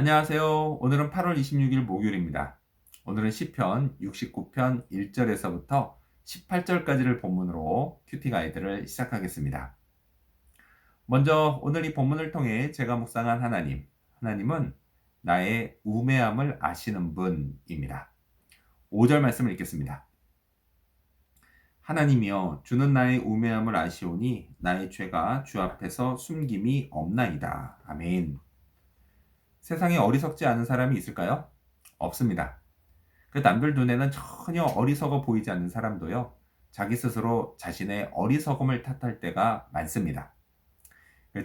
안녕하세요. 오늘은 8월 26일 목요일입니다. 오늘은 시편 69편 1절에서부터 18절까지를 본문으로 큐티 가이드를 시작하겠습니다. 먼저 오늘 이 본문을 통해 제가 묵상한 하나님은 나의 우매함을 아시는 분입니다. 5절 말씀을 읽겠습니다. 하나님이여 주는 나의 우매함을 아시오니 나의 죄가 주 앞에서 숨김이 없나이다. 아멘. 세상에 어리석지 않은 사람이 있을까요? 없습니다. 그 남들 눈에는 전혀 어리석어 보이지 않는 사람도요, 자기 스스로 자신의 어리석음을 탓할 때가 많습니다.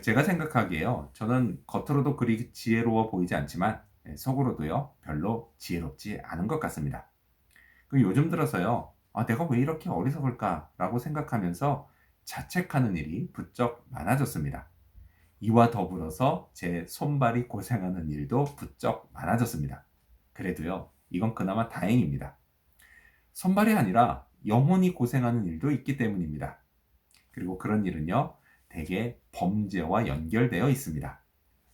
제가 생각하기에요, 저는 겉으로도 그리 지혜로워 보이지 않지만, 속으로도요, 별로 지혜롭지 않은 것 같습니다. 요즘 들어서요, 내가 왜 이렇게 어리석을까라고 생각하면서 자책하는 일이 부쩍 많아졌습니다. 이와 더불어서 제 손발이 고생하는 일도 부쩍 많아졌습니다. 그래도요, 이건 그나마 다행입니다. 손발이 아니라 영혼이 고생하는 일도 있기 때문입니다. 그리고 그런 일은요, 대개 범죄와 연결되어 있습니다.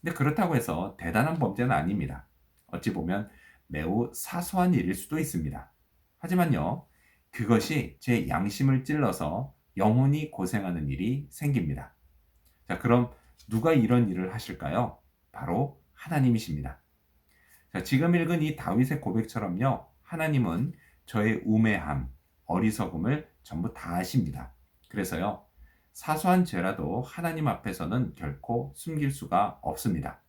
근데 그렇다고 해서 대단한 범죄는 아닙니다. 어찌 보면 매우 사소한 일일 수도 있습니다. 하지만요, 그것이 제 양심을 찔러서 영혼이 고생하는 일이 생깁니다. 자, 그럼 누가 이런 일을 하실까요? 바로 하나님이십니다. 자, 지금 읽은 이 다윗의 고백처럼요, 하나님은 저의 우매함, 어리석음을 전부 다 아십니다. 그래서요, 사소한 죄라도 하나님 앞에서는 결코 숨길 수가 없습니다.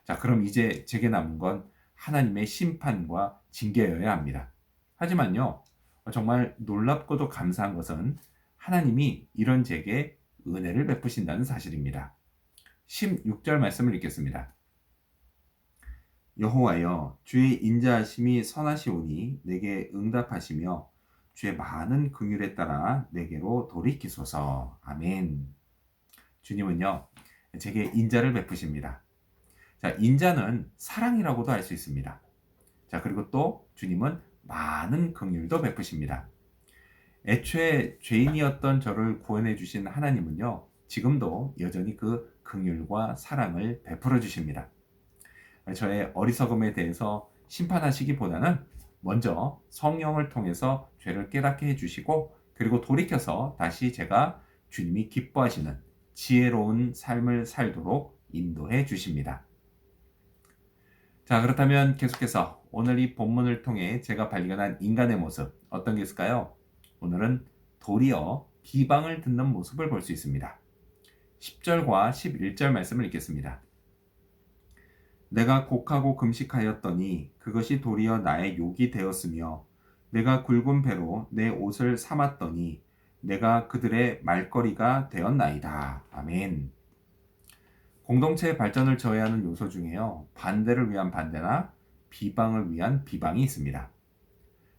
자, 그럼 이제 제게 남은 건 하나님의 심판과 징계여야 합니다. 하지만요, 정말 놀랍고도 감사한 것은 하나님이 이런 제게 은혜를 베푸신다는 사실입니다. 16절 말씀을 읽겠습니다. 여호와여 주의 인자하심이 선하시오니 내게 응답하시며 주의 많은 긍휼에 따라 내게로 돌이키소서. 아멘. 주님은요, 제게 인자를 베푸십니다. 자, 인자는 사랑이라고도 할 수 있습니다. 자, 그리고 또 주님은 많은 긍휼도 베푸십니다. 애초에 죄인이었던 저를 구원해 주신 하나님은요, 지금도 여전히 그 긍휼과 사랑을 베풀어 주십니다. 저의 어리석음에 대해서 심판하시기보다는 먼저 성령을 통해서 죄를 깨닫게 해주시고, 그리고 돌이켜서 다시 제가 주님이 기뻐하시는 지혜로운 삶을 살도록 인도해 주십니다. 자, 그렇다면 계속해서 오늘 이 본문을 통해 제가 발견한 인간의 모습, 어떤 게 있을까요? 오늘은 도리어 비방을 듣는 모습을 볼 수 있습니다. 10절과 11절 말씀을 읽겠습니다. 내가 곡하고 금식하였더니 그것이 도리어 나의 욕이 되었으며 내가 굵은 배로 내 옷을 삼았더니 내가 그들의 말거리가 되었나이다. 아멘. 공동체의 발전을 저해하는 요소 중에요, 반대를 위한 반대나 비방을 위한 비방이 있습니다.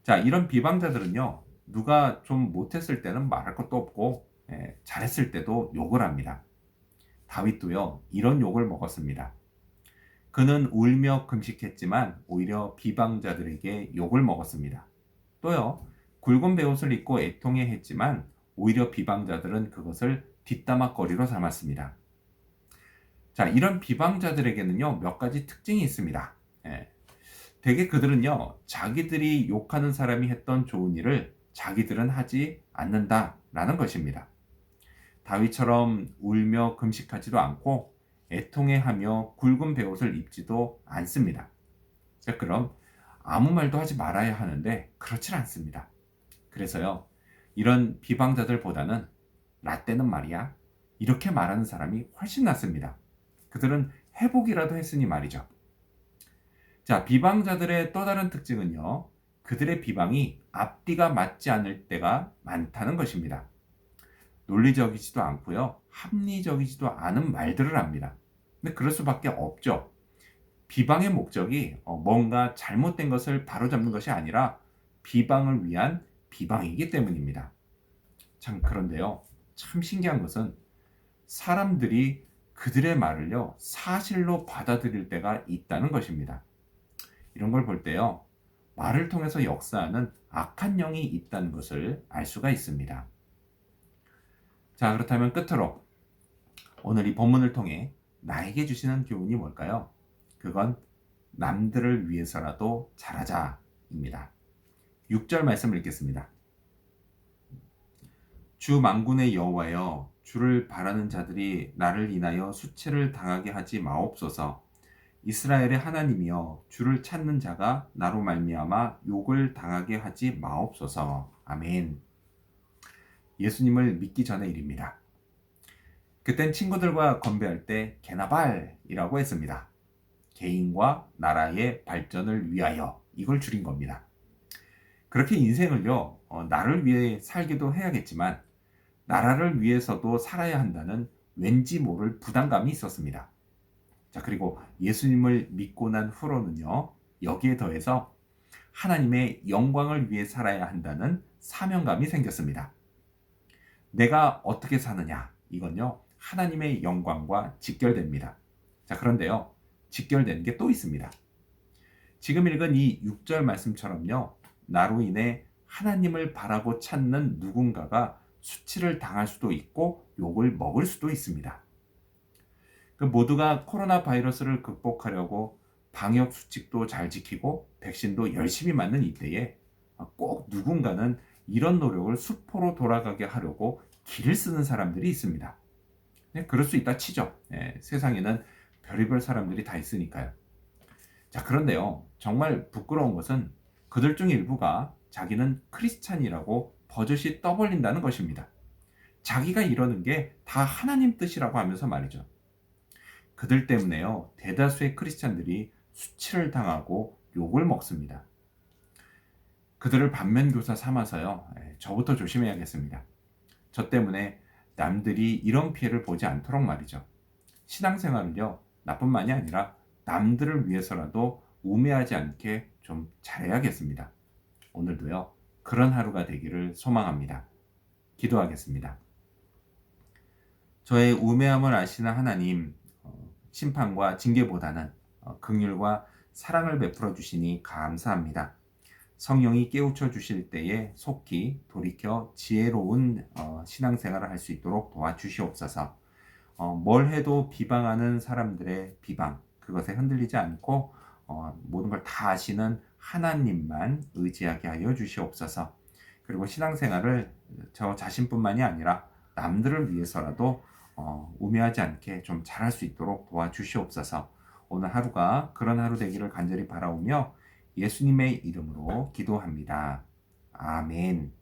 자, 이런 비방자들은요, 누가 좀 못했을 때는 말할 것도 없고, 잘했을 때도 욕을 합니다. 다윗도요, 이런 욕을 먹었습니다. 그는 울며 금식했지만 오히려 비방자들에게 욕을 먹었습니다. 또요, 굵은 베옷을 입고 애통해 했지만 오히려 비방자들은 그것을 뒷담화거리로 삼았습니다. 자, 이런 비방자들에게는요, 몇 가지 특징이 있습니다. 대개 그들은요, 자기들이 욕하는 사람이 했던 좋은 일을 자기들은 하지 않는다라는 것입니다. 다윗처럼 울며 금식하지도 않고 애통해하며 굵은 베옷을 입지도 않습니다. 자, 그럼 아무 말도 하지 말아야 하는데 그렇지 않습니다. 그래서요, 이런 비방자들보다는 라떼는 말이야, 이렇게 말하는 사람이 훨씬 낫습니다. 그들은 회복이라도 했으니 말이죠. 자, 비방자들의 또 다른 특징은요, 그들의 비방이 앞뒤가 맞지 않을 때가 많다는 것입니다. 논리적이지도 않고요, 합리적이지도 않은 말들을 합니다. 근데 그럴 수밖에 없죠. 비방의 목적이 뭔가 잘못된 것을 바로잡는 것이 아니라 비방을 위한 비방이기 때문입니다. 참, 그런데요, 참 신기한 것은 사람들이 그들의 말을요, 사실로 받아들일 때가 있다는 것입니다. 이런 걸 볼 때요, 말을 통해서 역사하는 악한 영이 있다는 것을 알 수가 있습니다. 자, 그렇다면 끝으로 오늘 이 본문을 통해 나에게 주시는 교훈이 뭘까요? 그건 남들을 위해서라도 잘하자입니다. 6절 말씀을 읽겠습니다. 주 만군의 여호와여, 주를 바라는 자들이 나를 인하여 수치를 당하게 하지 마옵소서. 이스라엘의 하나님이여, 주를 찾는 자가 나로 말미암아 욕을 당하게 하지 마옵소서. 아멘. 예수님을 믿기 전의 일입니다. 그땐 친구들과 건배할 때 게나발이라고 했습니다. 개인과 나라의 발전을 위하여, 이걸 줄인 겁니다. 그렇게 인생을요, 나를 위해 살기도 해야겠지만 나라를 위해서도 살아야 한다는 왠지 모를 부담감이 있었습니다. 자, 그리고 예수님을 믿고 난 후로는요, 여기에 더해서 하나님의 영광을 위해 살아야 한다는 사명감이 생겼습니다. 내가 어떻게 사느냐, 이건요, 하나님의 영광과 직결됩니다. 자, 그런데요, 직결되는 게 또 있습니다. 지금 읽은 이 6절 말씀처럼요, 나로 인해 하나님을 바라고 찾는 누군가가 수치를 당할 수도 있고 욕을 먹을 수도 있습니다. 그 모두가 코로나 바이러스를 극복하려고 방역 수칙도 잘 지키고 백신도 열심히 맞는 이때에 꼭 누군가는 이런 노력을 수포로 돌아가게 하려고 기를 쓰는 사람들이 있습니다. 네, 그럴 수 있다 치죠. 네, 세상에는 별의별 사람들이 다 있으니까요. 자, 그런데요, 정말 부끄러운 것은 그들 중 일부가 자기는 크리스찬이라고 버젓이 떠벌린다는 것입니다. 자기가 이러는 게 다 하나님 뜻이라고 하면서 말이죠. 그들 때문에요, 대다수의 크리스찬들이 수치를 당하고 욕을 먹습니다. 그들을 반면교사 삼아서요, 저부터 조심해야겠습니다. 저 때문에 남들이 이런 피해를 보지 않도록 말이죠. 신앙생활은요, 나뿐만이 아니라 남들을 위해서라도 우매하지 않게 좀 잘해야겠습니다. 오늘도요, 그런 하루가 되기를 소망합니다. 기도하겠습니다. 저의 우매함을 아시는 하나님, 심판과 징계보다는 긍휼과 사랑을 베풀어 주시니 감사합니다. 성령이 깨우쳐 주실 때에 속히 돌이켜 지혜로운 신앙생활을 할 수 있도록 도와주시옵소서. 뭘 해도 비방하는 사람들의 비방, 그것에 흔들리지 않고 모든 걸 다 아시는 하나님만 의지하게 하여 주시옵소서. 그리고 신앙생활을 저 자신뿐만이 아니라 남들을 위해서라도 우매하지 않게 좀 잘할 수 있도록 도와주시옵소서. 오늘 하루가 그런 하루 되기를 간절히 바라오며 예수님의 이름으로 기도합니다. 아멘.